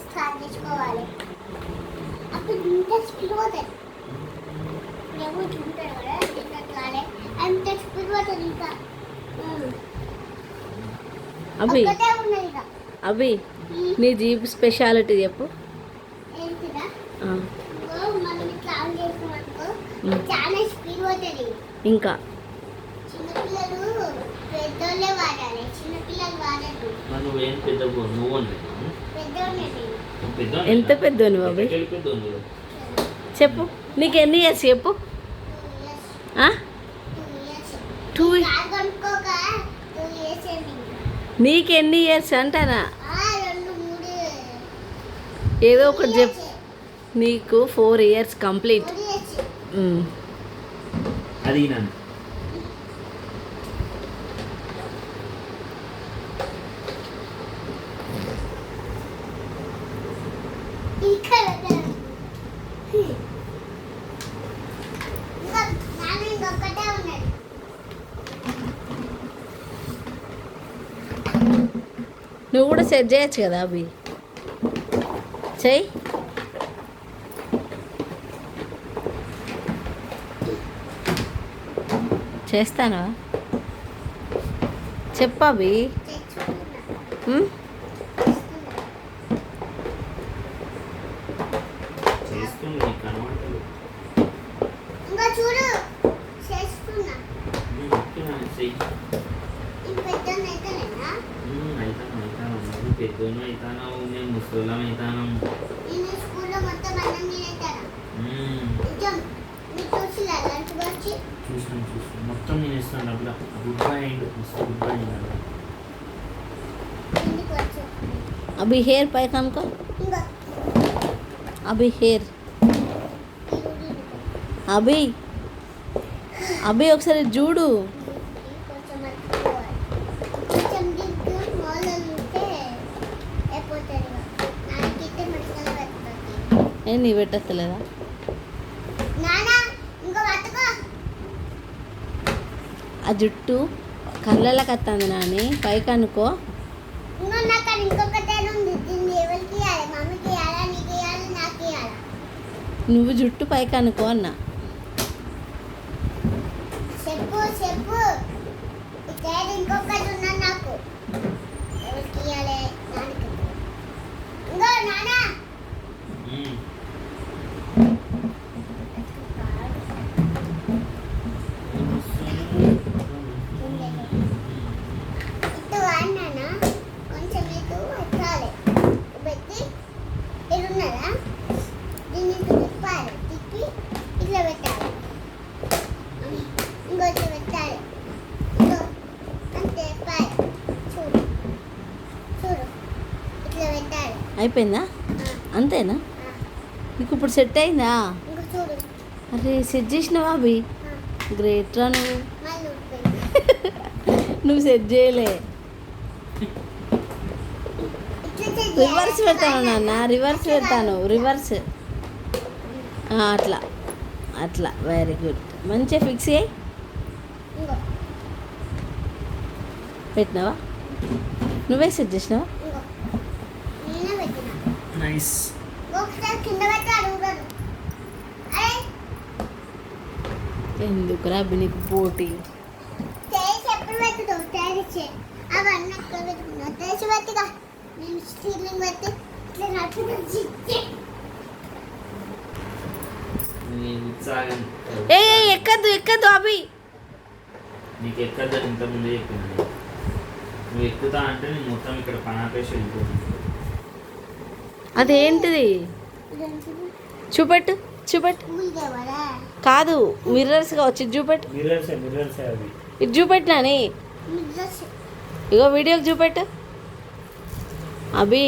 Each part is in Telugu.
స్టార్ట్ చేసుకోవాలి. అప్పుడు ఇంత స్పీడ్ పోతుంది. ఏమో చూంటారు కదా ఇంకా కాలే అంత స్పీడ్ పోతుంది. ఇంకా అభి ఒక్కటే ఉన్నది ఇక. అభి నీ జీప్ స్పెషాలిటీ చెప్పు. ఏంటిదా ఆ, మనం ఇట్లా ఆన్ చేసినామనుకో చాలా స్పీడ్ పోతుంది. ఇంకా చిన్నపిల్లలు పెద్దోళ్ళే వాడాలి, చిన్నపిల్లలు వాడద్దు. మరి నువ్వేం పెద్ద నువ్వు పెద్దోళ్ళే పెద్ద ఎంత పెద్దోని అభి పెద్ద చెప్పు. నీకు ఎన్ని ఇయర్స్ చెప్పు. 2 కొనుక్కోక 2 years ఏంటి? నీకు ఎన్ని ఇయర్స్ అంటానా? 2, 3 ఏదో ఒకటి చెప్పు. నీకు 4 years కంప్లీట్. అది నన్ను ఇక్కడ ఇంకా నాన్న ఇంకొకటే ఉన్నది. నువ్వు కూడా సెట్ చేయొచ్చు కదా అభి. చెయ్యి. చేస్తానా? చెప్పు అభి. ఉమ్? చేస్తుంది నీకు కనబడలేదు. ఇంకా చూడు చేస్తున్నా. చెయ్యి ఇది పెద్దోన్నైతేనేనా? అవుతాను పెద్దోను అవుతాను నేను ముసలం అవుతాను. నేను స్కూల్లో మొత్తం అన్నం తినేస్తాను. నిజం నీకు చూసిలా లంచ్ బాక్స్ చూసాను మొత్తం నేను ఇస్తాను అట్లా గుడ్ బై అయింది గుడ్ బై అయింది. ఇంటికి వచ్చు. అభి హెయిర్ పైకి అనుకో. ఇంకా అభి హెయిర్. అభి అభి ఒకసారి చూడు. కొంచెం అతుక్కోవాలి. కొంచెం దిగ్గు మాల్లో ఉంటే అయిపోతుంది. నాకితే మంచిగా పెట్టుకోండి. నీ పెట్టలేదా? నానా ఇంకో పట్టుకో. ఆ జుట్టు కళ్ళకి వస్తుంది నాని. పైకి అనుకో. ఇంకో నాకు ఇంకొకటే ఉంది. దీన్ని ఎవరికి ఇవ్వాలి? మమ్మీకి ఇవ్వాలా, నీకు ఇవ్వాలి, నాకు ఇవ్వాలా? నువ్వు జుట్టు పైకి అనుకో అన్న. చెప్పు చెప్పు. ఇక్కడ ఇంకొకటి ఉన్నది నాకు. ఎవరికి ఇవ్వాలి? నాన్నకి. ఇంకో నానా ఇటు వాడినానా కొంచెం ఇటు ఎక్కాలి. పెట్టి ఇది ఉన్నదా దీన్ని ఇటు తిప్పాలి. తిప్పి ఇట్లా పెట్టాలి. ఇంకో ఇట్లా పెట్టాలి. ఇంకో అంతే పాయి. చూడు చూడు ఇట్లా పెట్టాలి. అయిపోయిందా? అంతేనా? నీకు ఇప్పుడు సెట్ అయిందా? ఇంకో చూడు. అరే సెట్ చేసినావా అభి? గ్రేట్ రా నువ్వు. మళ్ళీ ఊడిపోయింది. నువ్వు సెట్ చేయలే. ఇట్లా రివర్స్ పెడతాను నాన్న. రివర్స్ పెడతాను. రివర్స్. అట్లా అట్లా వెరీ గుడ్. మంచిగా ఫిక్స్ అయ్యి ఇంకో పెట్టినావా? నువ్వే సెట్ చేసినావా? ఇంకో నేనే పెట్టినా. నైస్. ఒకసారి కింద పెట్టి అడుగుతాను. అరే ఎందుకురా అభి నీకు పోటీ? చేసి ఎప్పుడు పెట్టుతావు? తెరిచి అవన్నీ అక్కడ పెట్టుకున్నావు. తెరిచి పెట్టుగా. నేను స్టీలింగ్ పెట్టి ఇట్లా నడుపుతుంది. నేను ఉత్సాహం ఏ ఎక్కద్దు ఎక్కద్దు అభి. నీకు ఎక్కద్దని ఇంతకుముందే చెప్పినాను. నువ్వు ఎక్కుతా అంటే నేను మొత్తం ఇక్కడ పనాపేసి వెళ్ళిపోతుంది. అదేంటిది? చూపెట్టు చూపెట్టు. ఊరికేవాడా? కాదు మిర్రర్స్ కావచ్చు. ఇది చూపెట్టు. మిర్రర్స్ అవి ఇది చూపెట్టినాని. మీ డ్రెస్ ఇగో వీడియోకి చూపెట్టు. అభి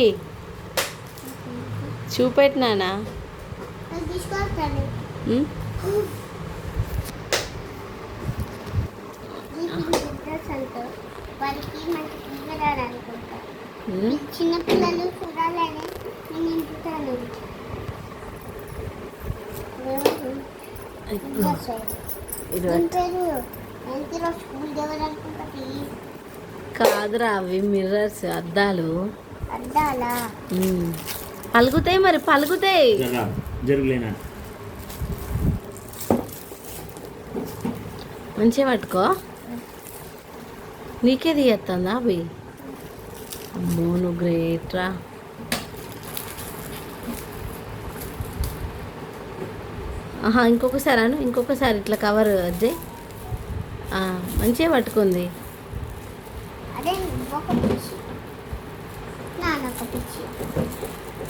చూపెట్టినానా? అది తీసుకొస్తాను. ఉమ్? డ్రెస్ అంటూ వారికి మంచి ఫీవర్ అనుకుంటా. ఉమ్? చిన్నపిల్లలు చూడాలని నేను ఇంపుతాను. కాదురా అవి మిర్రర్స్ అద్దాలు. అద్దాలా పలుకుతాయి మరి పలుకుతాయి. జరుగులేనా మంచిగా పట్టుకో. నీకే తీయత్తుందా అవి? అమ్మో నువ్వు గ్రేట్ రా. ఆహా ఇంకొకసారి అను, ఇంకొకసారి ఇట్లా కవర్ అజ్జయ్. మంచిగా పట్టుకుంది. అదే ఒక పిచ్చి నాన్నొక పిచ్చి.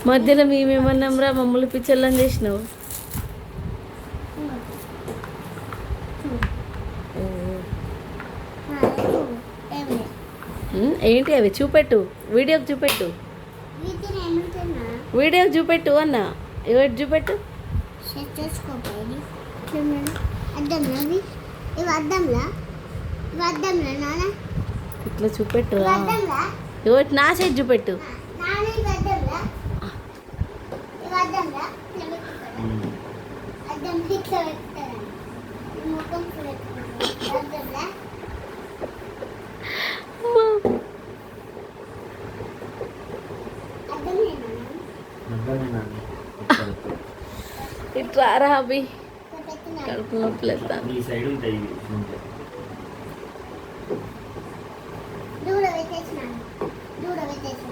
మధ్యలో మేమేమన్నాం రా, మమ్మల్ని పిచ్చర్లని చేసినావు. ఏంటి అవి చూపెట్టు, వీడియోకి చూపెట్టు, వీటిని ఏమంటున్నా వీడియోకి చూపెట్టు అన్న. ఎవరు చూపెట్టు? చేసుకోపోయి అద్దంలా ఇవి అద్దంలా ఇవి అద్దంలా నాన్న ఇట్లా చూపెట్టు. ఇవి అద్దంలా ఎవరు నా సైడ్ చూపెట్టు. నాన్న ఇవి అద్దంలా ఇవి అద్దంలా ఇట్లా పెట్టుకోరా అద్దం ఇట్లా పెట్టుకోరా ఈ ముఖం పెట్టుకోరా అద్దంలా అద్దం ఇట్లా రా అవి, కడుపు నొప్పి లేదా? ఈ సైడ్ ఉంటాయి ఇవి. దూడ పెట్టేసినాను దూడ పెట్టేసి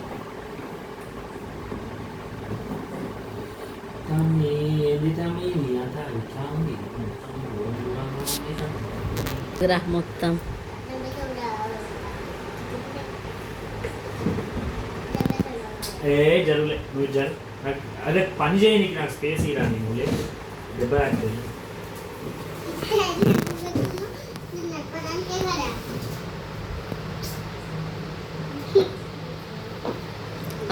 రా మొత్తం. జరుగులే నువ్వు అదే పని చేయనికి నాకు స్పేస్ ఇరా. నేను దెబ్బ తాకుతుంది.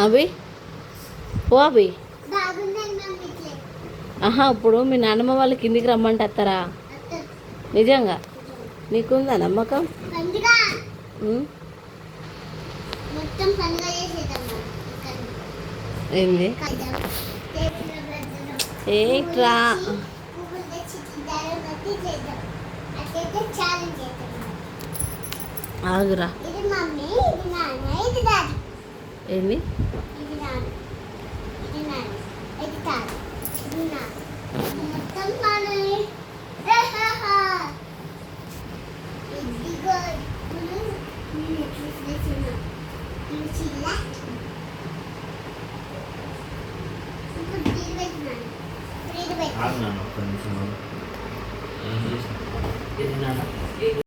అవి ఓ అవి. బాగుందని పంపించలే ఆహా ఇప్పుడు మీ నాన్నమ్మ వాళ్ళు కిందికి రమ్మంటే వస్తారా? నిజంగా నీకుందా నమ్మకం? పండుగ ఉం? మొత్తం పండుగ చేసేద్దాం ఏంది? ఏట్రా పువ్వులు తెచ్చి దారం కట్టి చేద్దాం. అట్లయితే ఛాలెంజ్ చేద్దాం. ఆగురా. ఇది మమ్మీ ఇది నాన్న ఇది డాడీ. ఏంది? ఇది నాన్న ఇది నాన్న ఇది తాత ఇది నాన్న ఇది మొత్తం మనమే. ఇదిగో ఇప్పుడు నేను ఎట్లా చేస్తున్నా ఇది చిల్ల ఇప్పుడు ఇది పెట్టినాను ఇప్పుడు ఇది పెట్టాను. ఒక్క నిమిషం.